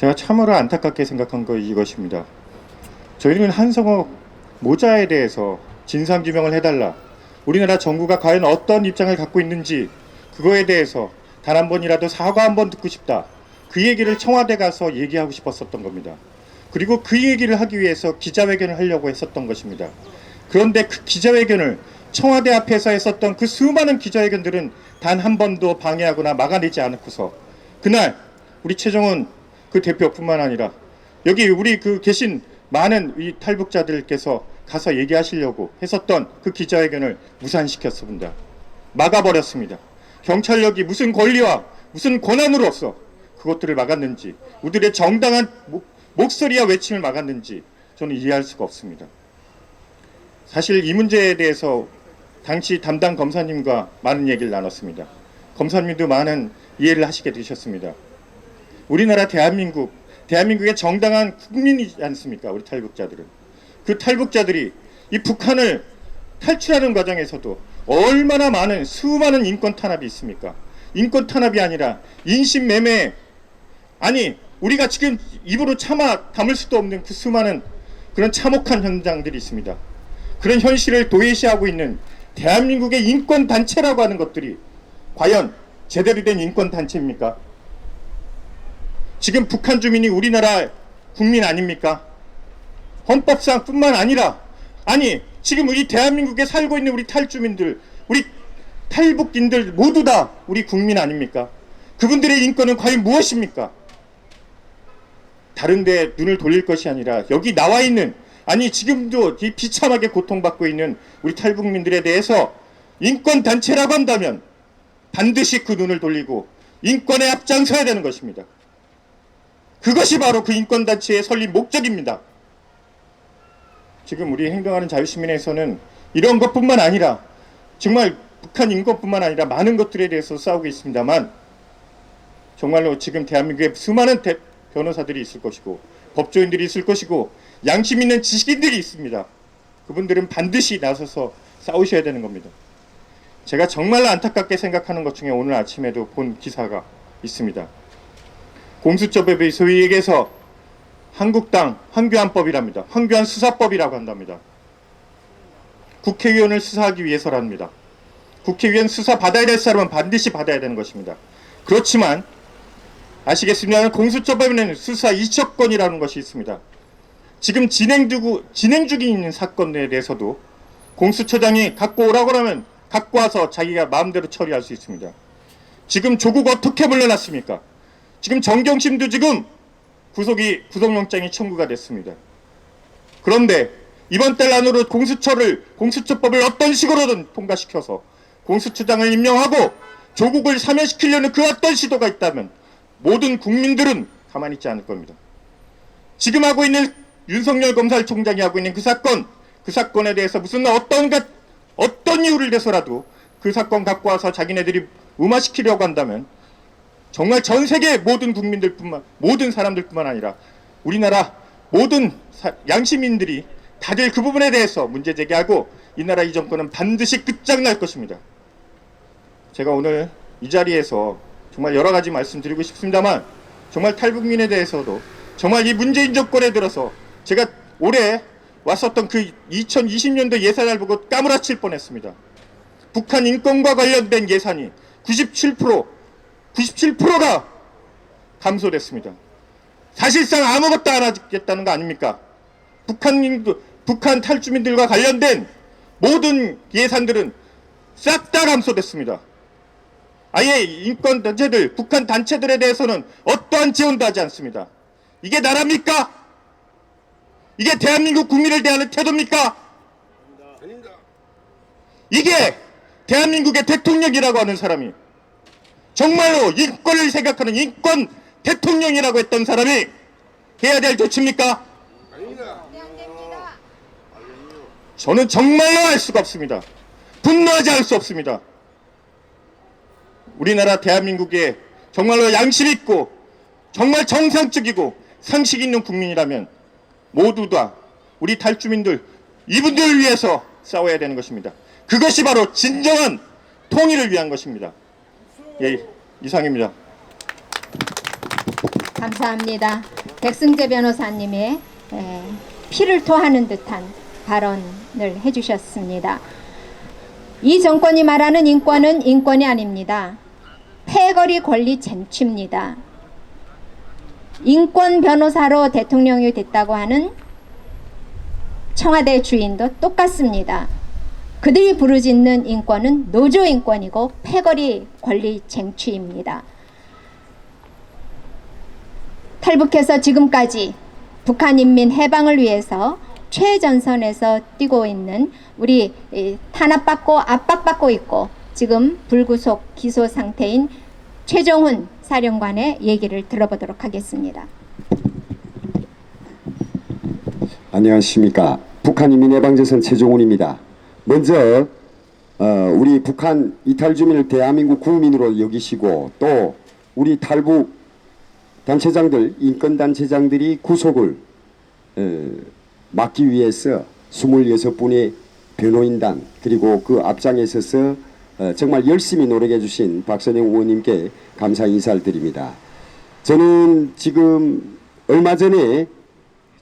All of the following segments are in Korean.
제가 참으로 안타깝게 생각한 거 이것입니다. 저희는 한성호 모자에 대해서 진상규명을 해달라, 우리나라 정부가 과연 어떤 입장을 갖고 있는지 그거에 대해서 단 한 번이라도 사과 한 번 듣고 싶다, 그 얘기를 청와대 가서 얘기하고 싶었었던 겁니다. 그리고 그 얘기를 하기 위해서 기자회견을 하려고 했었던 것입니다. 그런데 그 기자회견을 청와대 앞에서 했었던 그 수많은 기자회견들은 단 한 번도 방해하거나 막아내지 않고서 그날 우리 최정원 그 대표뿐만 아니라 여기 우리 그 계신 많은 이 탈북자들께서 가서 얘기하시려고 했었던 그 기자회견을 무산시켰습니다. 막아버렸습니다. 경찰력이 무슨 권리와 무슨 권한으로서 그것들을 막았는지, 우리들의 정당한 목소리와 외침을 막았는지 저는 이해할 수가 없습니다. 사실 이 문제에 대해서 당시 담당 검사님과 많은 얘기를 나눴습니다. 검사님도 많은 이해를 하시게 되셨습니다. 우리나라 대한민국의 정당한 국민이지 않습니까? 우리 탈북자들은. 그 탈북자들이 이 북한을 탈출하는 과정에서도 얼마나 많은 수많은 인권 탄압이 있습니까? 인권 탄압이 아니라 인신매매, 아니 우리가 지금 입으로 담을 수도 없는 그 수많은 그런 참혹한 현장들이 있습니다. 그런 현실을 도외시하고 있는 대한민국의 인권 단체라고 하는 것들이 과연 제대로 된 인권 단체입니까? 지금 북한 주민이 우리나라 국민 아닙니까? 헌법상 뿐만 아니라, 아니 지금 우리 대한민국에 살고 있는 우리 탈주민들, 우리 탈북인들 모두 다 우리 국민 아닙니까? 그분들의 인권은 과연 무엇입니까? 다른 데 눈을 돌릴 것이 아니라 여기 나와 있는, 아니 지금도 이 비참하게 고통받고 있는 우리 탈북민들에 대해서 인권 단체라고 한다면 반드시 그 눈을 돌리고 인권에 앞장서야 되는 것입니다. 그것이 바로 그 인권단체의 설립 목적입니다. 지금 우리 행동하는 자유시민에서는 이런 것뿐만 아니라 정말 북한 인권뿐만 아니라 많은 것들에 대해서 싸우고 있습니다만, 정말로 지금 대한민국에 수많은 변호사들이 있을 것이고 법조인들이 있을 것이고 양심 있는 지식인들이 있습니다. 그분들은 반드시 나서서 싸우셔야 되는 겁니다. 제가 정말 안타깝게 생각하는 것 중에 오늘 아침에도 본 기사가 있습니다. 공수처법이 소위 얘기해서 한국당 황교안법이랍니다. 황교안 수사법이라고 한답니다. 국회의원을 수사하기 위해서랍니다. 국회의원 수사 받아야 될 사람은 반드시 받아야 되는 것입니다. 그렇지만 아시겠습니다만 공수처법에는 수사 이첩권이라는 것이 있습니다. 지금 진행 중에 있는 사건에 대해서도 공수처장이 갖고 오라고 하면 갖고 와서 자기가 마음대로 처리할 수 있습니다. 지금 조국 어떻게 물러났습니까? 지금 정경심도 지금 구속영장이 청구가 됐습니다. 그런데 이번 달 안으로 공수처법을 어떤 식으로든 통과시켜서 공수처장을 임명하고 조국을 사면시키려는 그 어떤 시도가 있다면 모든 국민들은 가만히 있지 않을 겁니다. 지금 하고 있는 윤석열 검찰총장이 하고 있는 그 사건에 대해서 무슨 어떤 이유를 대서라도 그 사건 갖고 와서 자기네들이 무마시키려고 한다면 정말 전 세계 모든 사람들뿐만 아니라 우리나라 모든 양시민들이 다들 그 부분에 대해서 문제 제기하고 이 나라 이 정권은 반드시 끝장날 것입니다. 제가 오늘 이 자리에서 정말 여러 가지 말씀드리고 싶습니다만, 정말 탈북민에 대해서도 정말 이 문재인 정권에 들어서 제가 올해 왔었던 그 2020년도 예산을 보고 까무라칠 뻔했습니다. 북한 인권과 관련된 예산이 97%가 감소됐습니다. 사실상 아무것도 안 하겠다는 거 아닙니까? 북한 탈주민들과 관련된 모든 예산들은 싹 다 감소됐습니다. 아예 인권 단체들, 북한 단체들에 대해서는 어떠한 지원도 하지 않습니다. 이게 나라입니까? 이게 대한민국 국민을 대하는 태도입니까? 이게 대한민국의 대통령이라고 하는 사람이, 정말로 인권을 생각하는 인권 대통령이라고 했던 사람이 해야 될 조치입니까? 저는 정말로 알 수가 없습니다. 분노하지 않을 수 없습니다. 우리나라 대한민국에 정말로 양심 있고 정말 정상적이고 상식 있는 국민이라면 모두 다 우리 탈주민들, 이분들을 위해서 싸워야 되는 것입니다. 그것이 바로 진정한 통일을 위한 것입니다. 예, 이상입니다. 감사합니다. 백승재 변호사님의 피를 토하는 듯한 발언을 해주셨습니다. 이 정권이 말하는 인권은 인권이 아닙니다. 패거리 권리 쟁취입니다. 인권 변호사로 대통령이 됐다고 하는 청와대 주인도 똑같습니다. 그들이 부르짖는 인권은 노조 인권이고 패거리 권리 쟁취입니다. 탈북해서 지금까지 북한 인민 해방을 위해서 최전선에서 뛰고 있는 우리 탄압받고 압박받고 있고 지금 불구속 기소 상태인 최종훈 사령관의 얘기를 들어보도록 하겠습니다. 안녕하십니까. 북한인민해방재선 최종훈입니다. 먼저 우리 북한 이탈 주민을 대한민국 국민으로 여기시고 또 우리 탈북 단체장들, 인권단체장들이 구속을 막기 위해서 26분의 변호인단 그리고 그 앞장에 서서 정말 열심히 노력해 주신 박선영 의원님께 감사 인사를 드립니다. 저는 지금 얼마 전에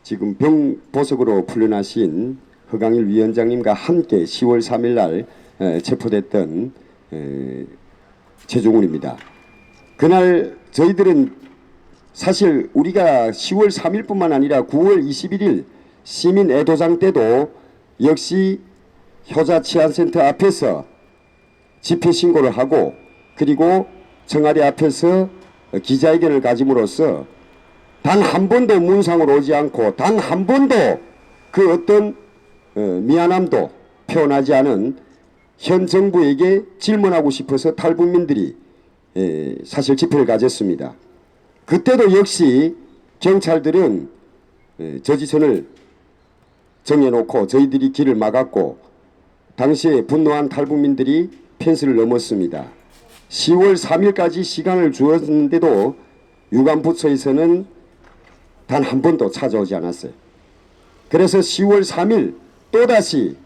지금 병보석으로 풀려나신 허강일 위원장님과 함께 10월 3일 날 체포됐던 최종훈입니다. 그날 저희들은 사실 우리가 10월 3일뿐만 아니라 9월 21일 시민 애도장 때도 역시 효자치안센터 앞에서 집회 신고를 하고 그리고 청와대 앞에서 기자회견을 가짐으로써 단 한 번도 문상으로 오지 않고 단 한 번도 그 어떤 미안함도 표현하지 않은 현 정부에게 질문하고 싶어서 탈북민들이 사실 집회를 가졌습니다. 그때도 역시 경찰들은 저지선을 정해놓고 저희들이 길을 막았고 당시에 분노한 탈북민들이 펜스를 넘었습니다. 10월 3일까지 시간을 주었는데도 유관부처에서는 단 한 번도 찾아오지 않았어요. 그래서 10월 3일 또다시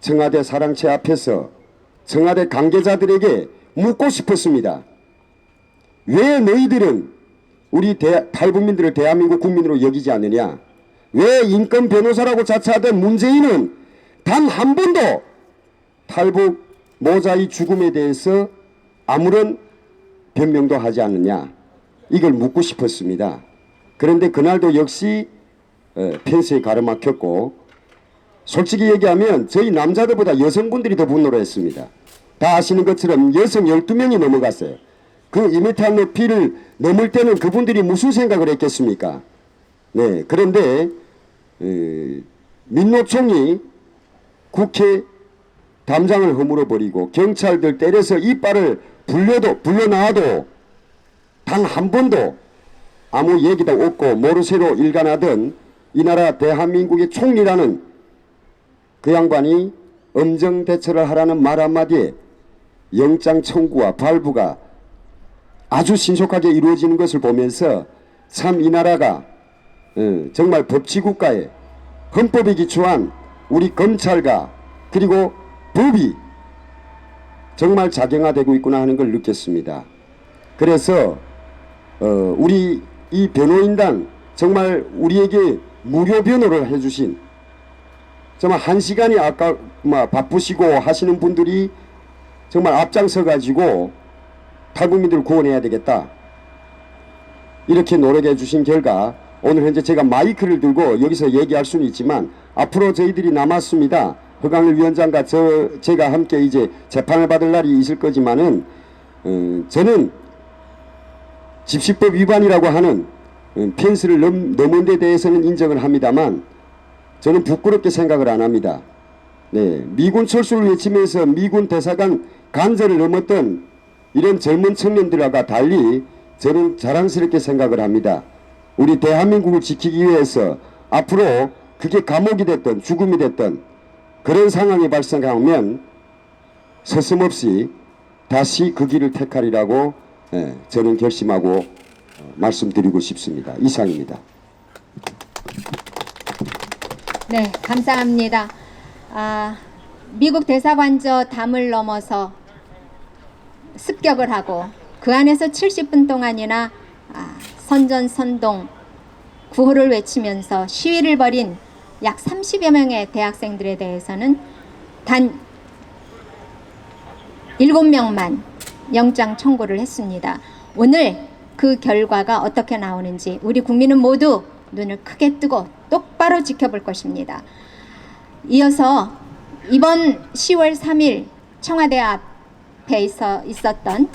청와대 사랑채 앞에서 청와대 관계자들에게 묻고 싶었습니다. 왜 너희들은 우리 탈북민들을 대한민국 국민으로 여기지 않느냐? 왜 인권 변호사라고 자처하던 문재인은 단 한 번도 탈북 모자의 죽음에 대해서 아무런 변명도 하지 않느냐? 이걸 묻고 싶었습니다. 그런데 그날도 역시 펜스에 가로막혔고 솔직히 얘기하면 저희 남자들보다 여성분들이 더 분노를 했습니다. 다 아시는 것처럼 여성 12명이 넘어갔어요. 그 2m 높이를 넘을 때는 그분들이 무슨 생각을 했겠습니까? 네, 그런데 민노총이 국회 담장을 허물어 버리고 경찰들 때려서 이빨을 불려나와도 단 한 번도 아무 얘기도 없고 모르쇠로 일관하던 이 나라 대한민국의 총리라는 그 양반이 엄정 대처를 하라는 말 한마디에 영장 청구와 발부가 아주 신속하게 이루어지는 것을 보면서 참 이 나라가 정말 법치국가에 헌법에 기초한 우리 검찰과 그리고 법이 정말 작용화되고 있구나 하는 걸 느꼈습니다. 그래서 우리 이 변호인단 정말 우리에게 무료 변호를 해주신 정말 1시간이 아까 바쁘시고 하시는 분들이 정말 앞장서 가지고 탈북민들을 구원해야 되겠다 이렇게 노력해 주신 결과 오늘 현재 제가 마이크를 들고 여기서 얘기할 수는 있지만 앞으로 저희들이 남았습니다. 허강일 위원장과 제가 함께 이제 재판을 받을 날이 있을 거지만은 저는 집시법 위반이라고 하는 펜스를 넘은 데 대해서는 인정을 합니다만 저는 부끄럽게 생각을 안 합니다. 네, 미군 철수를 외치면서 미군 대사관 간절을 넘었던 이런 젊은 청년들과 달리 저는 자랑스럽게 생각을 합니다. 우리 대한민국을 지키기 위해서 앞으로 그게 감옥이 됐든 죽음이 됐든 그런 상황이 발생하면 서슴없이 다시 그 길을 택하리라고 저는 결심하고 말씀드리고 싶습니다. 이상입니다. 네, 감사합니다. 미국 대사관저 담을 넘어서 습격을 하고 그 안에서 70분 동안이나 선전선동 구호를 외치면서 시위를 벌인 약 30여 명의 대학생들에 대해서는 단 7명만 영장 청구를 했습니다. 오늘 그 결과가 어떻게 나오는지 우리 국민은 모두 눈을 크게 뜨고 똑바로 지켜볼 것입니다. 이어서 이번 10월 3일 청와대 앞에 있었던